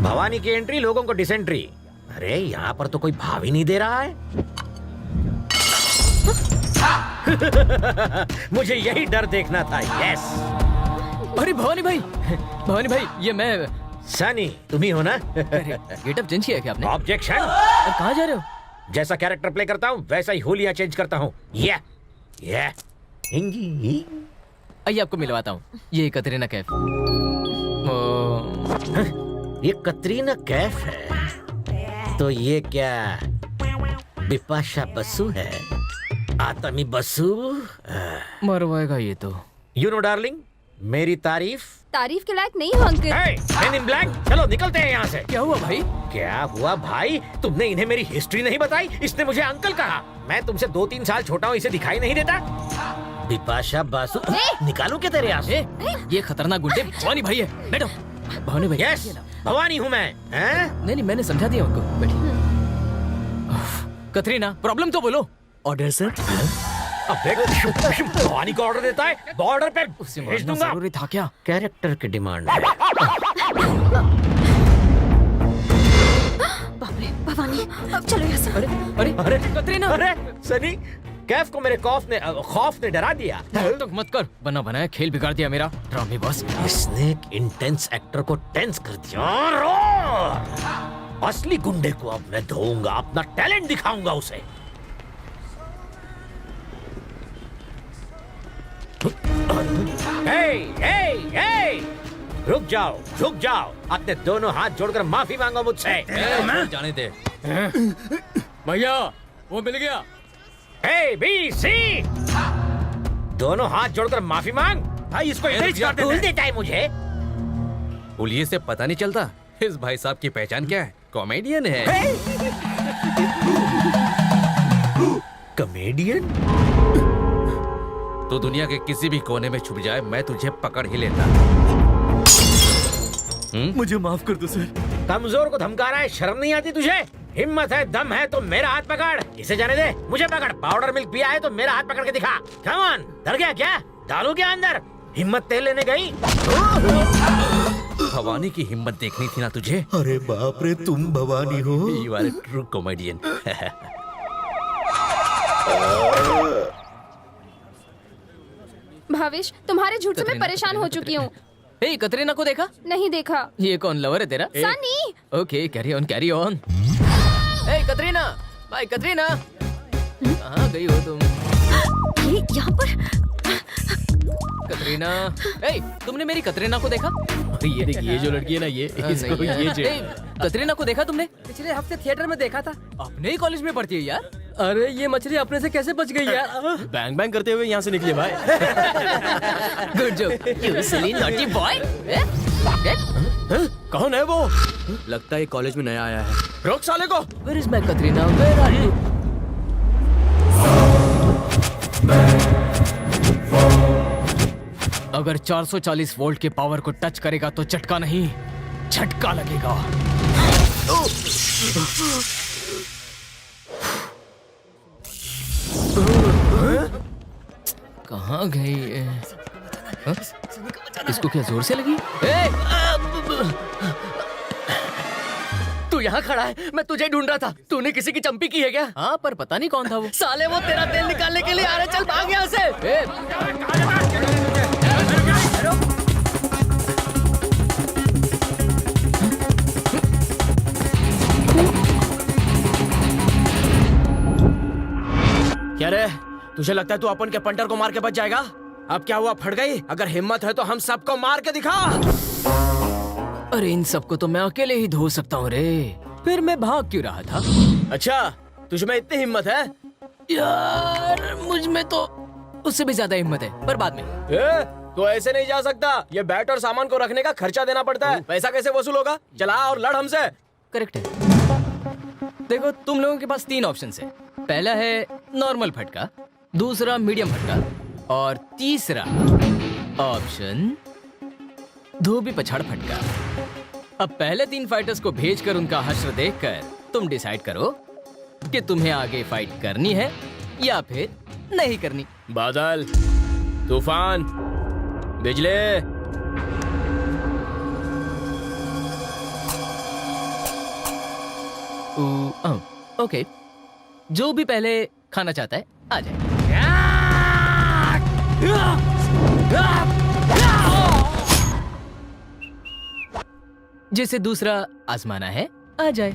भवानी की एंट्री, लोगों को डिसेंट्री। अरे यहाँ पर तो कोई भाव ही नहीं दे रहा है। मुझे यही डर देखना था। यस। अरे भवानी भाई, भवानी भाई, ये मैं सनी, तुम ही हो ना? गेटअप चेंज किया क्या आपने? ऑब्जेक्शन। कहाँ जा रहे हो? जैसा कैरेक्टर प्ले करता हूँ वैसा ही होलियां चेंज करता हूँ। ये आइए आपको मिलवाता हूँ। ये कतरीना कैफ। ये कतरीना कैफ है तो ये क्या बिपाशा बसु है? आतमी बसु मरवाएगा ये तो। यू नो डार्लिंग, मेरी तारीफ के लायक नहीं हो अंकित। Men in black, चलो निकलते हैं यहाँ से। क्या हुआ भाई? क्या हुआ भाई? तुमने इन्हें मेरी हिस्ट्री नहीं बताई, इसने मुझे अंकल कहा। मैं तुमसे 2-3 साल छोटा हूँ, इसे दिखाई नहीं देता? बिपाशा बासु, निकालूं क्या तेरे यहाँ से? ये खतरनाक गुंडे भवानी भाई है। बैठो। भवानी भाई। यस, भवानी हूँ मैं। नहीं, मैंने समझा दिया उनको। बैठिए। कतरीना, प्रॉब्लम तो बोलो। Order sir. भवानी को ऑर्डर देता है, बॉर्डर पे भेज दूंगा। जरूरी था क्या? कैरेक्टर की डिमांड है। बाप रे, भवानी, अब चलो यहाँ से। अरे अरे अरे कतरीना, अरे सनी, कैफ को मेरे खौफ ने डरा दिया। तो मत कर, बना बनाया खेल बिगाड़ दिया मेरा। ड्रामे बॉस। इसने एक इंटेंस एक्टर को टेंस कर दिया। असली गुंडे को अब मैं धोऊंगा, अपना टैलेंट दिखाऊंगा उसे। हे, रुक जाओ, अपने दोनों हाथ जोड़कर माफी मांगो मुझसे। जाने दे। भैया, वो मिल गया। ए बी सी, दोनों हाथ जोड़कर माफी मांग। भाई इसको इधर ही भूल देता है मुझे। पुलिस से पता नहीं चलता इस भाई साहब की पहचान क्या है? कॉमेडियन है। कॉमेडियन? तो दुनिया के किसी भी कोने में छुप जाए, मैं तुझे पकड़ ही लेता। मुझे माफ कर दो सर। कमजोर को धमका रहा है, शर्म नहीं आती तुझे? हिम्मत है, दम है तो मेरा हाथ पकड़। इसे जाने दे, मुझे पकड़। पाउडर मिल्क पिया है तो मेरा हाथ पकड़ के दिखा। कम ऑन, डर गया क्या? डालू क्या अंदर? हिम्मत तेल लेने गई? भवानी की हिम्मत देखनी थी ना तुझे? अरे बाप रे, तुम भवानी हो? You are a true comedian. Bhavesh, तुम्हारे झूठ से मैं परेशान हो चुकी हूँ। हे, कतरीना को देखा? नहीं देखा। ये कौन लवर है तेरा? Sunny. Okay, carry on. Hey Katrina, भाई कतरीना, कहाँ गई हो तुम? ये यहाँ पर। कतरीना, हे, तुमने मेरी कतरीना को देखा? ये देखिए, ये जो लड़की है ना, ये इसको ये कतरीना को देखा तुमने? पिछले हफ्ते थिएटर में देखा था। अपने ही कॉलेज में पढ़ती है यार। अरे ये मछली अपने से कैसे बच गई यार? बैंग बैंग करते हुए यहाँ से निकले भाई। Good joke, you silly naughty boy. कौन है वो? लगता है कॉलेज में नया आया है। रोक साले को। Where is my Katrina? Where are you? अगर 440 वोल्ट के पावर को टच करेगा तो झटका नहीं, झटका लगेगा। कहाँ गई है? इसको क्या जोर से लगी? तू यहाँ खड़ा है, मैं तुझे ढूंढ रहा था। तूने किसी की चंपी की है क्या? हाँ, पर पता नहीं कौन था वो। साले वो तेरा तेल निकालने के लिए आ रहे। चल भाग यहाँ से। क्या रे, तुझे लगता है तू अपन के पंटर को मार के बच जाएगा? अब क्या हुआ, फट गई? अगर हिम्मत है तो हम सबको मार के दिखा। अरे इन सबको तो मैं अकेले ही धो सकता हूँ रे, फिर मैं भाग क्यों रहा था? अच्छा, तुझ में इतनी हिम्मत है? यार मुझ में तो उससे भी ज्यादा हिम्मत है, पर बाद में। तो ऐसे नहीं जा सकता। ये बैट और सामान को रखने का खर्चा देना पड़ता है। पैसा कैसे वसूल होगा? चला और लड़ हमसे। करेक्ट है। देखो, तुम लोगों के पास 3 ऑप्शन है। पहला है नॉर्मल फटका, दूसरा मीडियम फटका और तीसरा ऑप्शन धोबी पछाड़ फटका। अब पहले 3 फाइटर्स को भेजकर उनका हश्र देखकर तुम डिसाइड करो कि तुम्हें आगे फाइट करनी है या फिर नहीं करनी। बादल, तूफान, बिजली। ओके, जो भी पहले खाना चाहता है आ जाए। जिसे दूसरा आजमाना है आ जाए।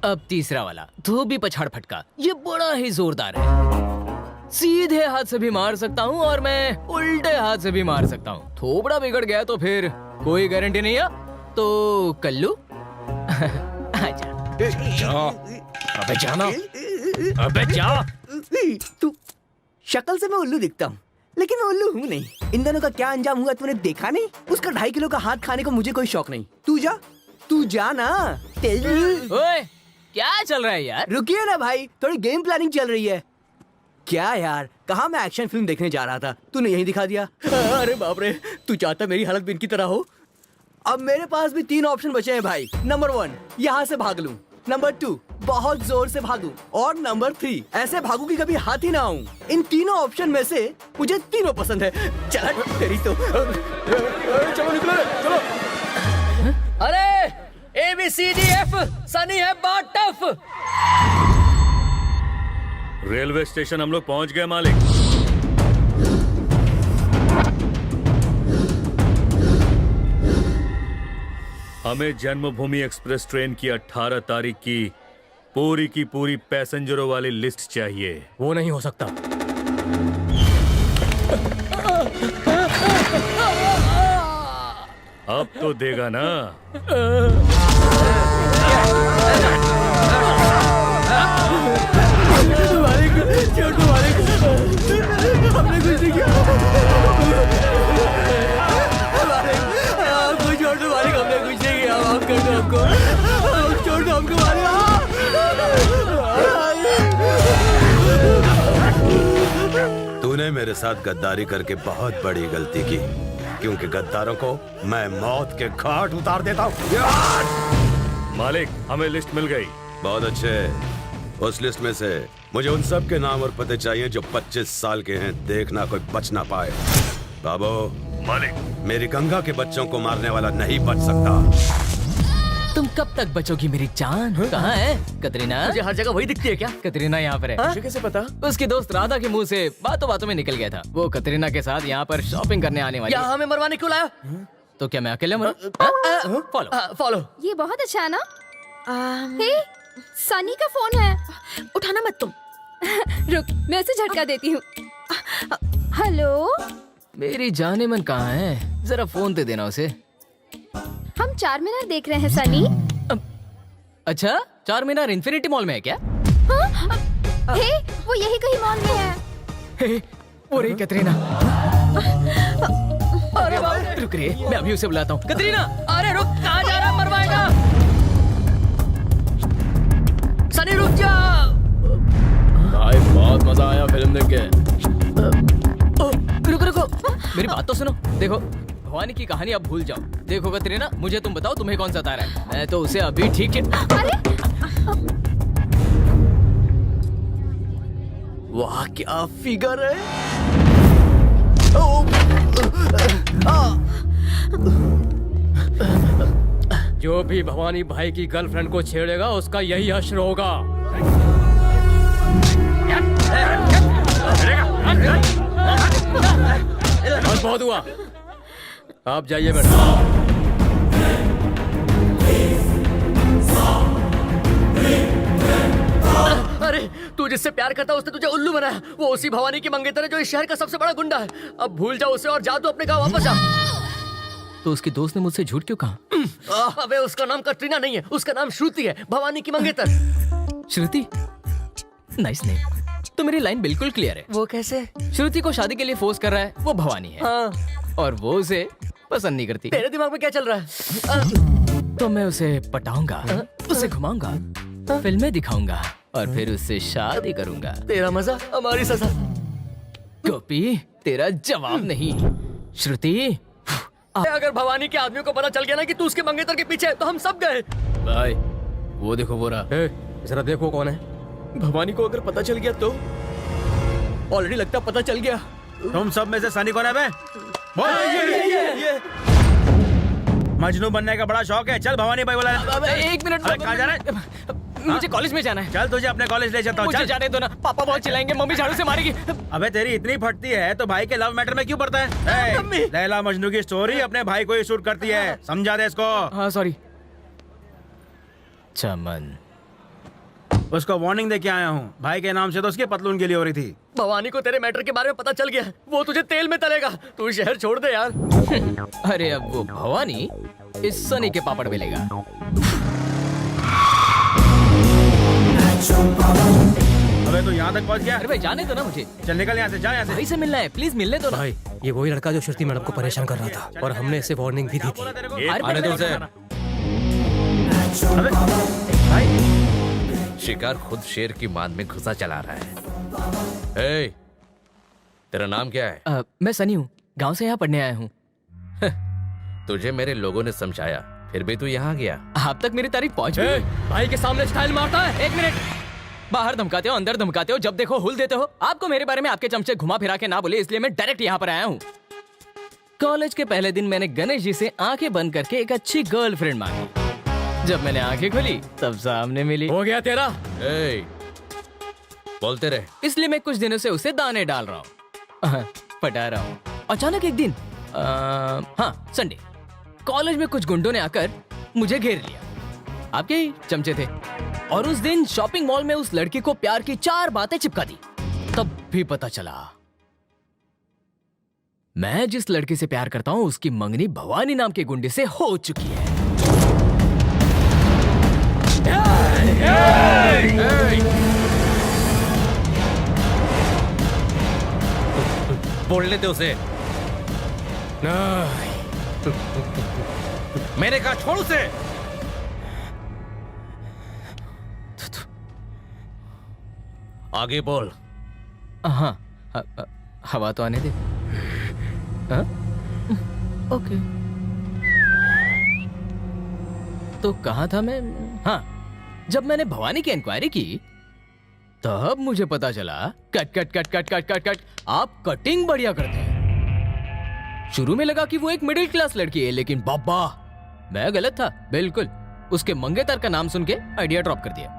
अब तीसरा वाला धोबी पछाड़ फटका, ये बड़ा ही जोरदार है। सीधे हाथ से भी मार सकता हूँ और मैं उल्टे हाथ से भी मार सकता हूँ। थोबड़ा बिगड़ गया तो फिर कोई गारंटी नहीं है। तो कल्लू आजा। जा, अबे जाना, अबे जा। तू शक्ल से मैं उल्लू दिखता हूँ, लेकिन मैं उल्लू हूँ नहीं। इन दोनों का क्या अंजाम हुआ तूने देखा नहीं? उसका 2.5 किलो का हाथ खाने को मुझे कोई शौक नहीं। तू जा ना। ओए, क्या चल रहा है यार? रुकिए ना भाई, थोड़ी गेम प्लानिंग चल रही है। क्या यार, कहाँ मैं एक्शन फिल्म देखने जा रहा था, तूने यही दिखा दिया। अरे बाप रे, तू चाहता मेरी हालत भी इनकी तरह हो? अब मेरे पास भी 3 ऑप्शन बचे हैं भाई। नंबर 1, यहाँ से भाग लूं। नंबर 2, बहुत जोर से भागूं। और नंबर 3, ऐसे भागूं कि कभी हाथ ही ना आऊं। इन तीनों ऑप्शन में से मुझे तीनों पसंद है। चल तेरी तो। चलो निकलो, चलो। अरे ABCDF, सनी है बहुत टफ। रेलवे स्टेशन हम लोग पहुंच गए मालिक। हमें जन्मभूमि एक्सप्रेस ट्रेन की 18 तारीख की पूरी पैसेंजरों वाली लिस्ट चाहिए। वो नहीं हो सकता। अब तो देगा ना। हमने कुछ नहीं किया। छोड़ दो मालिक, हमने कुछ नहीं किया। माफ कर दो हमको, छोड़ दो हमको मालिक। तूने मेरे साथ गद्दारी करके बहुत बड़ी गलती की, क्योंकि गद्दारों को मैं मौत के घाट उतार देता हूँ। मालिक, हमें लिस्ट मिल गई। बहुत अच्छे। उस लिस्ट में से मुझे उन सब के नाम और पते चाहिए जो 25 साल के हैं, देखना कोई बच ना पाए। बाबू, मालिक, मेरी गंगा के बच्चों को मारने वाला नहीं बच सकता। तुम कब तक बचोगी मेरी जान? कहाँ है कतरीना? मुझे हर जगह वही दिखती है क्या? कतरीना यहाँ पर है। मुझे कैसे पता? उसकी दोस्त राधा के मुंह से बातों बातों में निकल गया था। वो कतरीना के साथ यहाँ पर शॉपिंग करने आने वाली है। यहाँ हमें मरवाने क्यों लाया? तो क्या मैं अकेले मरूं? फॉलो। फॉलो। ये बहुत अच्छा है ना? हे, सनी का फोन है, उठाना मत तुम। रुक, मैं उसे झटका देती हूँ। हेलो, मेरी जाने मन कहाँ है? जरा फोन दे देना उसे। हम 4 मीनार देख रहे हैं सनी। अच्छा, 4 मीनार इन्फिनिटी मॉल में है क्या? हे, वो यही कहीं मॉल में है। हे, वो रही कतरीना। अरे बाप, रुक रे, मैं अभी उसे बुलाता हूँ। कतरीना, अरे रुक, कहाँ जा रहा? मरवाएगा। सनी रुक जा। भाई बहुत मजा आया फिल्म देख के। रुको रुको, मेरी बात तो सुनो। देखो, भवानी की कहानी अब भूल जाओ। देखो कतरीना, मुझे तुम बताओ तुम्हें कौन सा तारा है? मैं तो उसे अभी ठीक है। अरे वाह, क्या फिगर है। जो भी भवानी भाई की गर्लफ्रेंड को छेड़ेगा उसका यही हश्र होगा। बहुत हुआ, आप जाइए बेटा। अरे तू जिससे प्यार करता उसने तुझे उल्लू बनाया। वो उसी भवानी की मंगेतर है जो इस शहर का सबसे बड़ा गुंडा है। अब भूल जाओ उसे और जा तू अपने गांव वापस जा। तो उसकी दोस्त ने मुझसे झूठ क्यों कहा? अबे उसका नाम कटरीना नहीं है, उसका नाम श्रुति है, भवानी की मंगेतर। श्रुति, नाइस नेम। तो मेरी लाइन बिल्कुल क्लियर है। वो कैसे? श्रुति को शादी के लिए फोर्स कर रहा है वो भवानी है। हाँ। और वो उसे पसंद नहीं करती। तेरे दिमाग में क्या चल रहा है? तो मैं उसे पटाऊंगा, उसे घुमाऊंगा, फिल्में दिखाऊंगा और फिर उससे शादी करूंगा। तेरा मजा हमारी सजा। गोपी, तेरा जवाब नहीं। श्रुति, अगर भवानी के आदमियों को पता चल गया ना कि तू उसके मंगेतर के पीछे है तो हम सब गए। भाई वो देखो वो रहा। जरा देखो कौन है। भवानी को अगर पता चल गया तो? ऑलरेडी लगता पता चल गया। तुम सब में से सनी कौन है बे? बोल। ये। मजनू बनने का बड़ा शौक है। चल भवानी भाई बोला। अबे, एक मिनट। अरे कहाँ जा रहा है? मुझे कॉलेज में जाना है। चल तुझे अपने कॉलेज ले चलता हूँ। मुझे चल। जाने दो ना, पापा बहुत चिल्लाएंगे, मम्मी झाड़ू से मारेगी। अबे तेरी इतनी फटती है तो भाई के लव मैटर में क्यों पड़ता है? मम्मी। लैला मजनू की स्टोरी अपने भाई को ही शूट करती है, समझा दे इसको। हाँ सॉरी। चमन, उसको वार्निंग दे के आया हूँ। भाई के नाम से तो उसकी पतलून गिली हो रही थी। भवानी को तेरे मैटर के बारे में पता चल गया, वो तुझे तेल में तलेगा। तू शहर छोड़ दे यार। अरे अब वो भवानी इस सनी के पापड़ बेलेगा। अबे तो यहाँ तक पहुँच गया? अरे भाई जाने दो ना मुझे, चल निकल यहाँ से, जा यहाँ से। भाई से मिलना है, प्लीज मिलने दो ना। भाई ये वही लड़का जो श्रुति मैडम को परेशान कर रहा था और हमने इसे वार्निंग भी दी थी। अरे आने दो उसे। अबे भाई शिकार खुद शेर की मान में घुसा चला रहा है। ए, तेरा नाम क्या है? मैं सनी हूँ, गांव से यहाँ पढ़ने आया हूँ। तुझे मेरे लोगों ने समझाया, फिर भी तू यहाँ गया। आप तक मेरी तारीफ पहुँच गई। भाई के सामने स्टाइल मारता है। एक मिनट, बाहर धमकाते हो, अंदर धमकाते हो, जब देखो हुल देते हो। आपको मेरे बारे में आपके चमचे घुमा फिरा के ना बोले, इसलिए मैं डायरेक्ट यहाँ पर आया हूँ। कॉलेज के पहले दिन मैंने गणेश जी से आंखें बंद करके एक अच्छी गर्लफ्रेंड मांगी। जब मैंने आंखें खोली तब सामने मिली। हो गया तेरा। ए, बोलते रहे। इसलिए मैं कुछ दिनों से उसे दाने डाल रहा हूँ, पटा रहा हूँ। अचानक एक दिन हाँ संडे, कॉलेज में कुछ गुंडों ने आकर मुझे घेर लिया। आपके ही चमचे थे। और उस दिन शॉपिंग मॉल में उस लड़की को प्यार की 4 बातें चिपका दी। तब भी पता चला मैं जिस लड़की से प्यार करता हूँ उसकी मंगनी भवानी नाम के गुंडे से हो चुकी है। बोलने दे उसे। मैंने कहा छोड़ उसे। आगे बोल। हाँ, हवा तो आने दे। हाँ? ओके। तो कहाँ था मैं? हाँ, जब मैंने भवानी की इंक्वायरी की तब मुझे पता चला cut cut cut cut cut cut cut आप कटिंग बढ़िया करते हैं। शुरू में लगा कि वो एक मिडिल क्लास लड़की है, लेकिन बाबा मैं गलत था बिल्कुल। उसके मंगेतर का नाम सुन के आइडिया ड्रॉप कर दिया।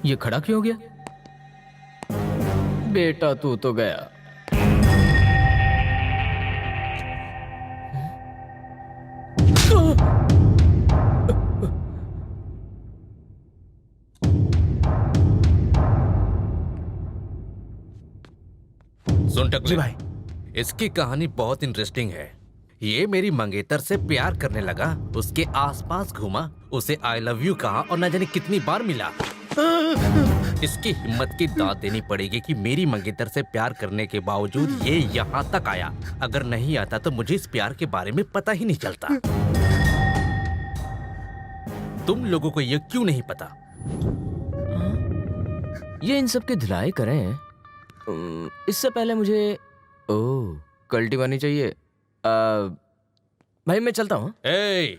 ये खड़ा क्यों हो गया? बेटा तू तो गया। सुन टकले भाई, इसकी कहानी बहुत इंटरेस्टिंग है। ये मेरी मंगेतर से प्यार करने लगा, उसके आसपास घूमा, उसे आई लव यू कहा और न जाने कितनी बार मिला। इसकी हिम्मत की दाद देनी पड़ेगी कि मेरी मंगेतर से प्यार करने के बावजूद ये यहाँ तक आया। अगर नहीं आता तो मुझे इस प्यार के बारे में पता ही नहीं चलता। तुम लोगों को ये क्यों नहीं पता? ये इन सब के धुलाई करें। इससे पहले मुझे कल्टी बनी चाहिए। भाई मैं चलता हूँ।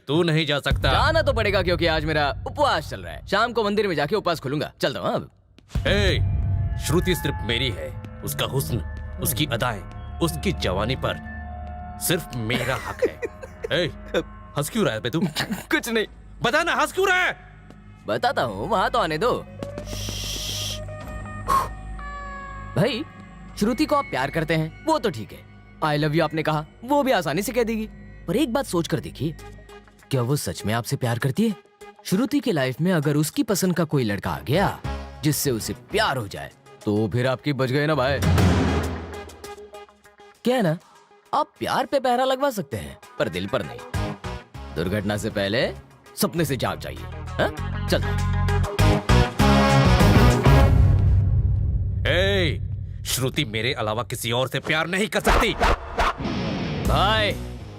तू नहीं जा सकता। जाना तो पड़ेगा क्योंकि आज मेरा उपवास चल रहा है। शाम को मंदिर में जाके उपवास खोलूंगा। चलता हूँ अब। श्रुति सिर्फ मेरी है। उसका हुस्न, उसकी अदाएं, उसकी जवानी पर सिर्फ मेरा हक है। हंस क्यों रहा है बे तू? कुछ नहीं। बता ना, हंस क्यों रहा है? बताता हूँ, वहां तो आने दो। भाई श्रुति को आप प्यार करते हैं वो तो ठीक है। आई लव यू आपने कहा वो भी आसानी से कह देगी। पर एक बात सोच कर देखिए, क्या वो सच में आपसे प्यार करती है? श्रुति के लाइफ में अगर उसकी पसंद का कोई लड़का आ गया जिससे उसे प्यार हो जाए तो फिर आपकी बच गए ना भाई। क्या है ना, आप प्यार पे पहरा लगवा सकते हैं पर दिल पर नहीं। दुर्घटना से पहले सपने से जाग जाइए। हाँ? चल। श्रुति मेरे अलावा किसी और से प्यार नहीं कर सकती। भाई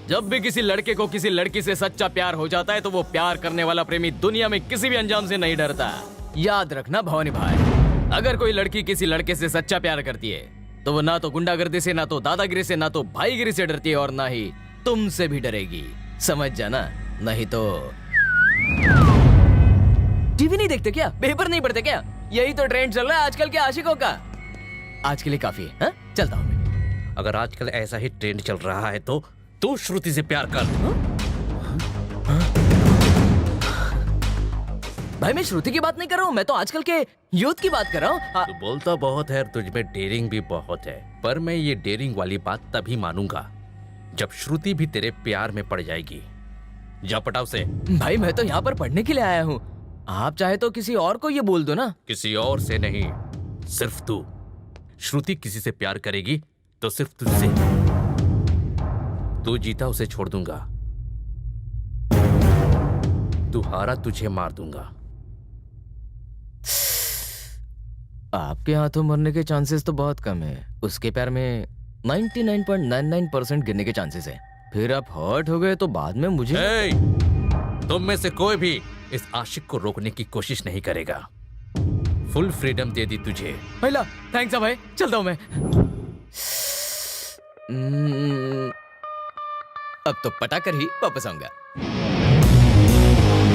जब भी किसी लड़के को किसी लड़की से सच्चा प्यार हो जाता है तो वो प्यार करने वाला प्रेमी दुनिया में किसी भी अंजाम से नहीं डरता। याद रखना भवानी भाई, अगर कोई लड़की किसी लड़के से सच्चा प्यार करती है तो वो ना तो गुंडागर्दी से, ना तो दादागिरी से, ना तो भाईगिरी से डरती है और ना ही तुमसे भी डरेगी। समझ जाना, नहीं तो टीवी नहीं देखते क्या? पेपर नहीं पढ़ते क्या? यही तो ट्रेंड चल रहा है आजकल के आशिकों का। आज के लिए काफी है, हाँ? चलता हूँ मैं। अगर आजकल ऐसा ही ट्रेंड चल रहा है तो तू श्रुति से प्यार कर। भाई मैं श्रुति की बात नहीं कर रहा हूँ, मैं तो आजकल के यूथ की बात कर रहा हूँ। तू बोलता बहुत है और तुझ में डेयरिंग भी बहुत है, पर मैं ये डेयरिंग वाली बात तभी मानूंगा जब श्रुति भी तेरे प्यार में पड़ जाएगी। जा पटाव से। भाई मैं तो यहाँ पर पढ़ने के लिए आया हूँ, आप चाहे तो किसी और को ये बोल दो ना। किसी और से नहीं, सिर्फ तू। श्रुति किसी से प्यार करेगी तो सिर्फ तुझसे। तू जीता उसे छोड़ दूंगा, तू हारा तुझे मार दूंगा। आपके हाथों मरने के चांसेस तो बहुत कम है, उसके प्यार में 99.99% गिरने के चांसेस है। फिर आप हर्ट हो गए तो बाद में मुझे ए, तुम में से कोई भी इस आशिक को रोकने की कोशिश नहीं करेगा। फुल फ्रीडम दे दी तुझे। पहला थैंक्स भाई, चलता हूं मैं। अब तो पटाकर ही वापस आऊंगा।